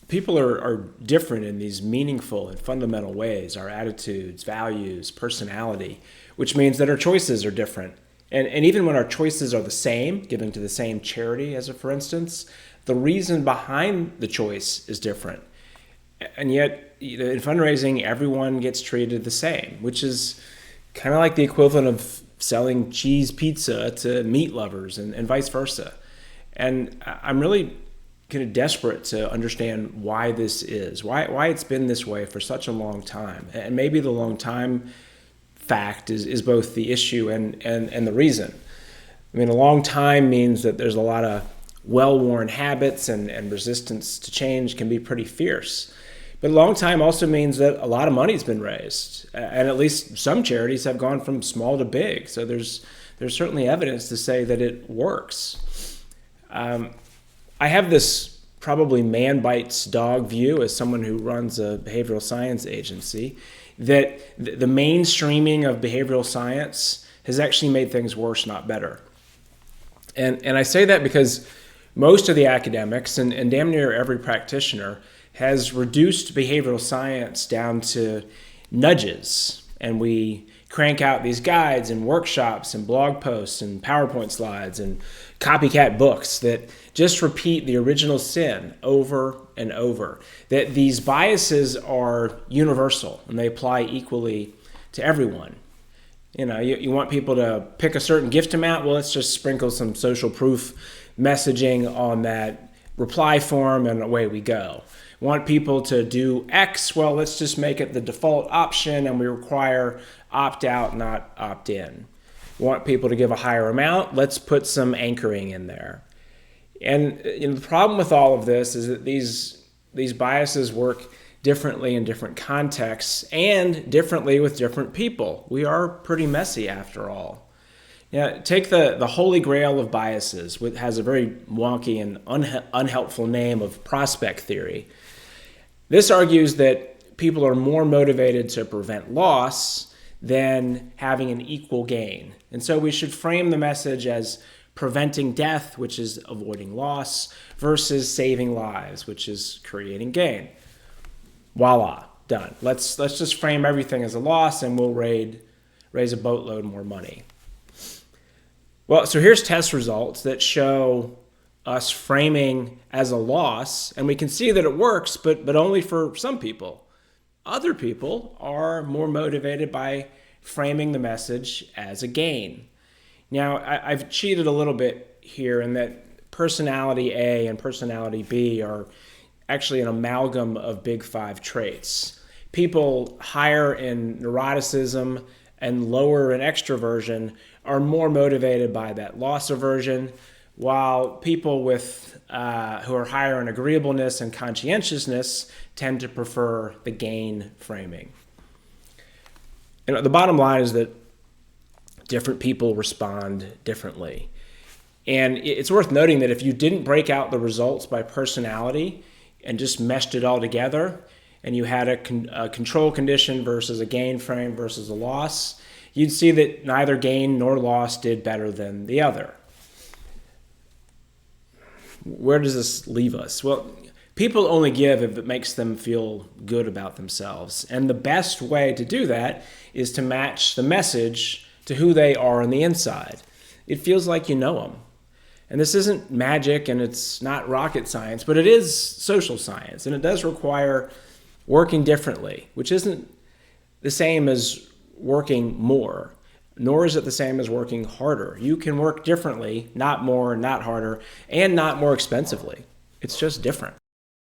People are different in these meaningful and fundamental ways, our attitudes, values, personality, which means that our choices are different. And even when our choices are the same, given to the same charity, as a for instance, the reason behind the choice is different. And yet, in fundraising, everyone gets treated the same, which is kind of like the equivalent of selling cheese pizza to meat lovers and vice versa. And I'm really kind of desperate to understand why this is, why it's been this way for such a long time. And maybe the long time fact is both the issue and the reason. I mean, a long time means that there's a lot of well-worn habits, and resistance to change can be pretty fierce. But a long time also means that a lot of money's been raised, and at least some charities have gone from small to big. So there's certainly evidence to say that it works. I have this probably man bites dog view as someone who runs a behavioral science agency, that the mainstreaming of behavioral science has actually made things worse, not better. And I say that because most of the academics and damn near every practitioner has reduced behavioral science down to nudges. And we crank out these guides and workshops and blog posts and PowerPoint slides and copycat books that just repeat the original sin over and over. That these biases are universal and they apply equally to everyone. You want people to pick a certain gift amount, well, let's just sprinkle some social proof messaging on that reply form and away we go. Want people to do X, well, let's just make it the default option and we require opt-out, not opt-in. Want people to give a higher amount, let's put some anchoring in there. And the problem with all of this is that these biases work differently in different contexts and differently with different people. We are pretty messy after all. Take the holy grail of biases, which has a very wonky and unhelpful name of prospect theory. This argues that people are more motivated to prevent loss than having an equal gain. And so we should frame the message as preventing death, which is avoiding loss, versus saving lives, which is creating gain. Voila, done. Let's just frame everything as a loss and we'll raise a boatload more money. Well, so here's test results that show us framing as a loss, and we can see that it works, but only for some people. Other people are more motivated by framing the message as a gain. Now, I've cheated a little bit here in that personality A and personality B are actually an amalgam of big five traits. People higher in neuroticism and lower in extroversion are more motivated by that loss aversion, while people with who are higher in agreeableness and conscientiousness tend to prefer the gain framing. The bottom line is that different people respond differently. And it's worth noting that if you didn't break out the results by personality and just meshed it all together, and you had a control condition versus a gain frame versus a loss, you'd see that neither gain nor loss did better than the other. Where does this leave us? Well, people only give if it makes them feel good about themselves. And the best way to do that is to match the message to who they are on the inside. It feels like you know them. And this isn't magic and it's not rocket science, but it is social science. And it does require working differently, which isn't the same as working more, nor is it the same as working harder. You can work differently, not more, not harder, and not more expensively. It's just different.